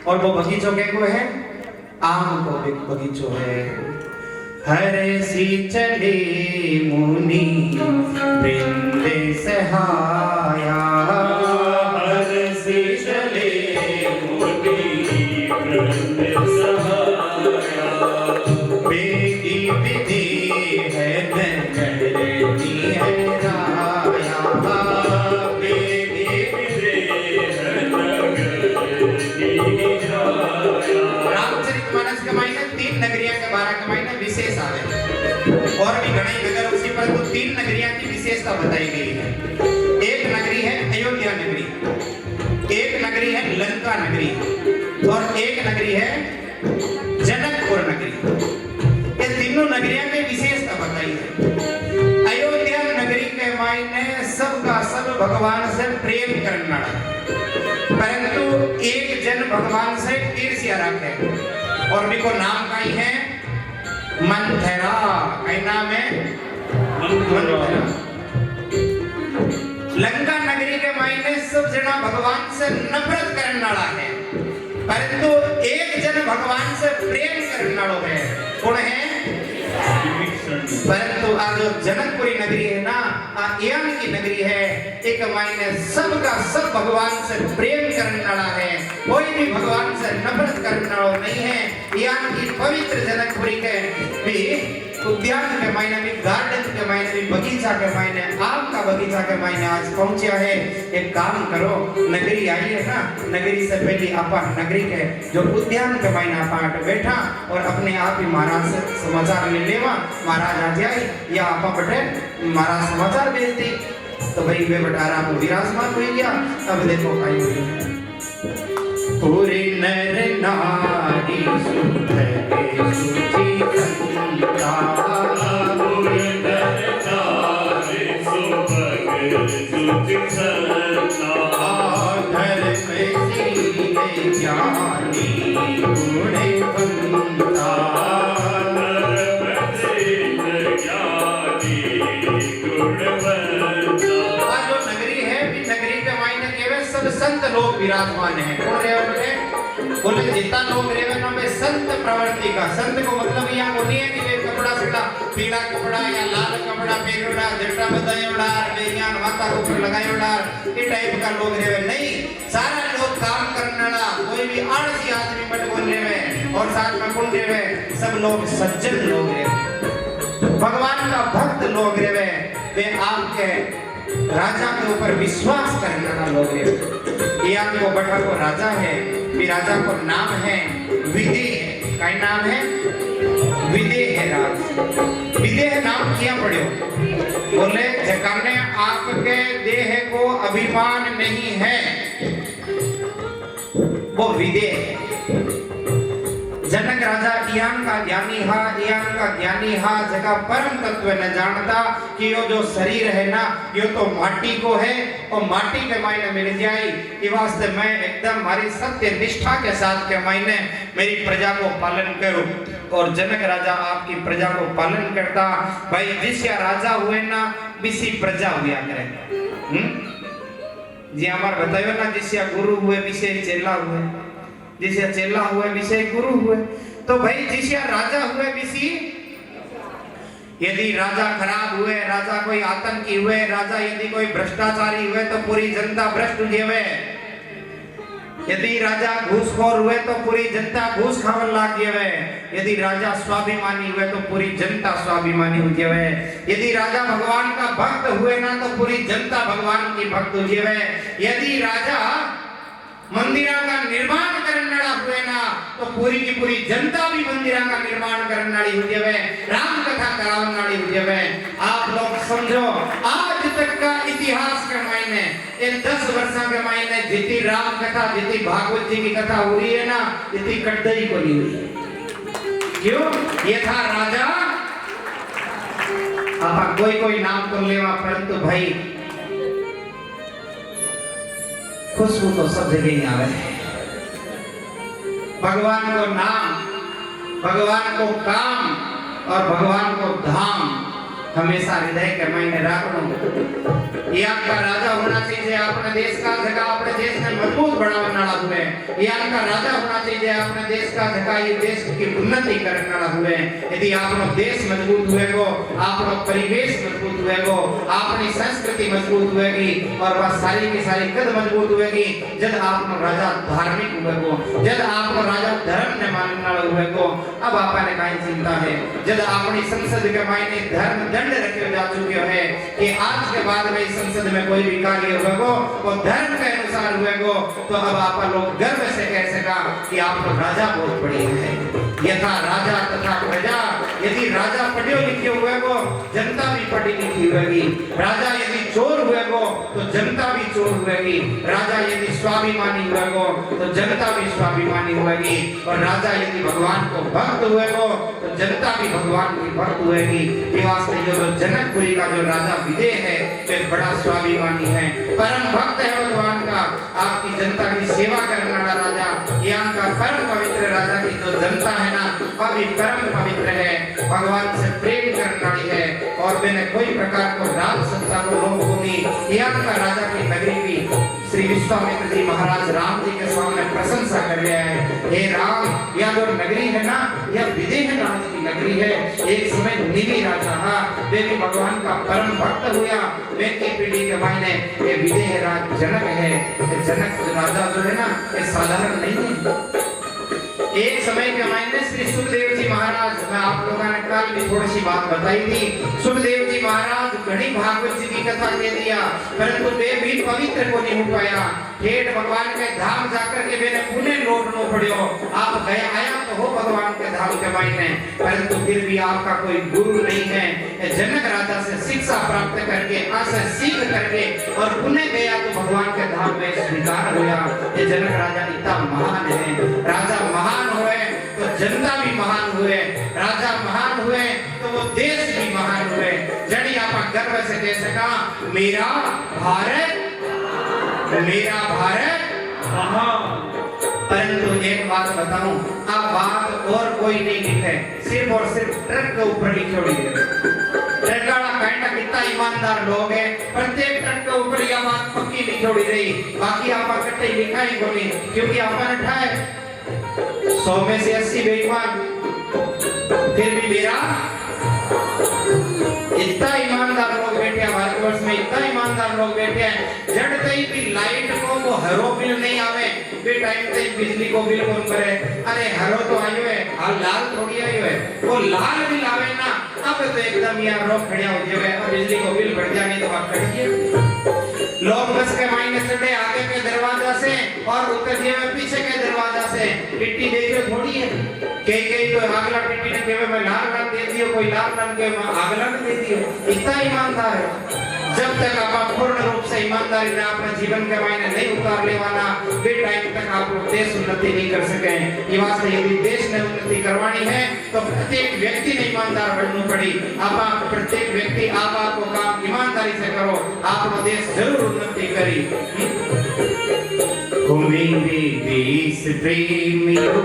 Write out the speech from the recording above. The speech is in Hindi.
और वो बगीचो के को है आम को बगीचो है। हरे सी चली मुनि वृंद सहाया, हरे सी चली मुनि वृंद सहाया। बेगी विधि है नगरनी है राया, बेगी विधि है नगरनी राया। रामचरितमानस के महीने 3 नगरियां के 12 के महीने विशेष आवे और भी घणी नगर उसी पर तो 3 नगरियां की विशेषता बताई गई है। एक नगरी है अयोध्या नगरी, एक नगरी है लंका नगरी और एक नगरी है जनकपुर नगरी। ये तीनों नगरियां की विशेषता बताई है। अयोध्या नगरी के मायने सबका सब भगवान से प्रेम करना, परंतु एक जन भगवान से ईर्ष्या रखे और बिको नाम काई है मंथरा। कई नाम है मंथरा। लंका नगरी के मायने सब जना भगवान से नफरत करने वाला है, परंतु एक जन भगवान से प्रेम करने वाला है। कौन है? परंतु आज जो जनकपुरी नगरी है ना, यान की नगरी है, एक मायने सबका सब भगवान से प्रेम करने वाला है, कोई भी भगवान से नफरत करने वाला नहीं है। यान की पवित्र जनकपुरी के भी उद्यान के मायने भी, गार्डन के मायने भी, बगीचा के मायने, आम का बगीचा के मायने आज पहुंचा है। एक काम करो, नगरी आई है ना, नगरी से पहले आप नगरी के जो उद्यान के मायने आप बैठा और अपने आप ही महाराज से समाचार ले लेवा। महाराज आ जाए या आप बैठे महाराज समाचार भेज दी तो भाई वे बटारा को विराजमान हो गया। अब देखो काई हुई पूरी नर नारी सुधरे सुची संता, पूरे नर नारी सुभगे सुचि संता। धर्म सीले ज्ञानी गुणवंता, धर्म सीले ज्ञानी गुणवंता। जो नगरी है भी नगरी के मायने केवल सब संत लोग विराजमान हैं। कौन रहे बोले? बोले जितना लोग रहे ना वे संत प्रवृत्ति का। संत को मतलब यहाँ को नहीं है कि वे कपड़ा सीधा पीला कपड़ा या लाल कपड़ा पहनोड़ा, जटा बधायोड़ा, बेज्ञान माथा को ऊपर लगायोड़ा, ये टाइप का लोग रहे नहीं। सारा लोग काम करने वाला, कोई भी आलसी आदमी मत बोल रहे और साथ में कौन रहे? सब लोग सज्जन लोग रहे, भगवान का भक्त लोग रहे। वे आपके राजा के ऊपर विश्वास करने वाला लोग रहे। ये आपको बटा को राजा है, भी राजा को नाम है विदेह। का नाम है विदेह राज। विदेह नाम क्या पढ़ो? बोले जकाने आपके देह को अभिमान नहीं है वो विदेह है। जनक राजा इयान का ज्ञानी हा जगह परम तत्व न जानता कि यो जो शरीर है ना यो तो माटी को है और माटी के मायने मिल जाए। ये वास्ते मैं एकदम हमारी सत्य निष्ठा के साथ के मायने मेरी प्रजा को पालन करूं। और जनक राजा आपकी प्रजा को पालन करता। भाई जिसया राजा हुए ना बिसी प्रजा हुआ करे। जी हमार बतायो ना, जिसया गुरु हुए विषय चेला हुए, जिसे चेला हुए विषय गुरु हुए। तो भाई जिसे राजा हुए विषय, यदि राजा खराब हुए, राजा कोई आतंकी हुए, राजा यदि कोई भ्रष्टाचारी हुए तो पूरी जनता भ्रष्ट हुए। यदि राजा घूसखोर हुए तो पूरी जनता घूस खावन लाग जावे। यदि राजा स्वाभिमानी हुए तो पूरी जनता स्वाभिमानी हो जावे। यदि राजा भगवान का भक्त हुए ना तो पूरी जनता भगवान की भक्त हो जावे। यदि राजा मंदिरा का निर्माण करने वाला हुए ना तो पूरी की पूरी जनता भी मंदिरा का निर्माण करने वाली हो जावे, राम कथा करावन वाली हो जावे। आप लोग समझो आज तक का इतिहास के मायने ये 10 वर्षों के मायने जितनी राम कथा, जितनी भागवत जी की कथा हो रही है ना, इतनी कटदरी को नहीं हुई। क्यों? ये था राजा। आप कोई नाम तो लेवा, परंतु भाई खुशबू तो सब जगह ही आवे। भगवान को नाम, भगवान को काम और भगवान को धाम हमेशा हृदय के मायने रखो। ये आपका राजा होना चाहिए अपने देश का, जगह अपने देश ने मजबूत बनाने वाला हुए। ये आपका राजा होना चाहिए अपने देश का, जगह ये देश की उन्नति करने वाला हुए। यदि आपनो देश मजबूत हुएगो, आपनो परिवेश मजबूत हुएगो, अपनी संस्कृति मजबूत हुएगी और वह सारी की सारी कद मजबूत हुएगी। जब आपनो राजा धार्मिक हुएगो, जब आपनो राजा धर्म ने मानने वाला हुएगो, अब आपने काई चिंता है। जब अपनी संसद के मायने धर्म दंड रखे जा चुके हैं कि आज के बाद में संसद में कोई भी कार्य होगो वो धर्म के अनुसार होगो, तो अब आप लोग गर्व से कह सका कि आप लोग राजा बहुत बढ़िया है। यथा राजा तथा प्रजा, यदि राजा पढ़े लिखे होगो, जनता भी पढ़ी लिखी होगी। राजा यदि चोर होगो तो जनता भी चोर होगी। राजा यदि स्वाभिमानी होगो तो जनता भी स्वाभिमानी होगी। और राजा यदि भगवान को भक्त होगो तो जनता भी भगवान की भक्त होगी। ये वास्ते जो जनकपुरी का जो राजा विजय है वे बड़ा स्वाभिमानी है, परम भक्त है भगवान का। आपकी जनता की सेवा करने वाला राजा, यहाँ का परम पवित्र राजा की जो जनता है ना, वह भी परम पवित्र है, भगवान से प्रेम करने वाली है और मैंने कोई प्रकार को राज सत्ता को लोग होगी। यहाँ का राजा की नगरी भी श्री विश्वामित्र जी महाराज राम जी के सामने प्रशंसा कर रहे हैं। हे राम, यह जो नगरी है ना, यह विजय राज की नगरी है। एक समय निवि राजा था, वे भी भगवान का परम भक्त हुआ। वे की पीढ़ी के मायने ये विजय राज जनक है। जनक राजा जो है ना, ये साधारण नहीं है। एक समय के मायने श्री सुखदेव जी महाराज, मैं आप लोगों ने कल भी थोड़ी सी बात बताई थी। सुखदेव जी महाराज घड़ी भागवत जी की कथा कह दिया, परंतु वे भी पवित्र को नहीं हो पाया। ठेठ भगवान के धाम जाकर के मैंने पुनः लौटना पड़ो। आप गए आया तो हो भगवान के धाम के मायने, परंतु फिर भी आपका कोई गुरु नहीं है। जनक राजा से शिक्षा प्राप्त करके, आशा सीख करके और पुनः गया तो भगवान के धाम में स्वीकार हुआ। ये जनक राजा इतना महान है। राजा महान हुए तो जनता भी महान हुए, राजा महान हुए तो वो देश भी महान हुए। जड़ी आप गर्व से कह सका मेरा भारत, मेरा भारत महान। परंतु एक बात बताऊं, अब बात और कोई नहीं लिखे, सिर्फ और सिर्फ ट्रक के ऊपर लिखी हुई है। ट्रक वाला कहना कितना ईमानदार लोग हैं, प्रत्येक ट्रक के ऊपर यह बात पक्की लिखी हुई रही। बाकी आप कट्टे लिखा ही बोली, क्योंकि आपने उठाए 100 में से 80 बेईमान, फिर भी मेरा इतना ईमानदार लोग बैठे हैं भारतवर्ष में, इतना ईमानदार लोग बैठे हैं। जड़ कहीं भी लाइट को वो हरो बिल नहीं आवे, बे टाइम तक बिजली को बिल कौन करे? अरे हरो तो आयो है, हाल लाल थोड़ी आयो है, वो लाल बिल आवे ना, अब तो एकदम यार रोक खड़िया हो जाए और बिजली को बिल बढ़ जाए तो आप कटिए। लोग बस के मायने चढ़े आगे के दरवाजा से और उतर दिए पीछे के दरवाजा से। टिट्टी देखे थोड़ी है, कई तो अगला टिट्टी ने केवे में लाल रंग दे दियो, कोई लाल रंग के अगला दे दियो। इतना ईमानदार है। जब तक आप पूर्ण रूप से ईमानदारी ने अपने जीवन के मायने नहीं उतार ले वाला, वे टाइम तक आप लोग देश उन्नति नहीं कर सके। ये वास्ते यदि देश ने उन्नति करवानी है तो प्रत्येक व्यक्ति ने ईमानदार बनना पड़ी। आप प्रत्येक व्यक्ति आप को काम ईमानदारी से करो, आप देश जरूर उन्नति करी। ओ मेरे देश प्रेमियों,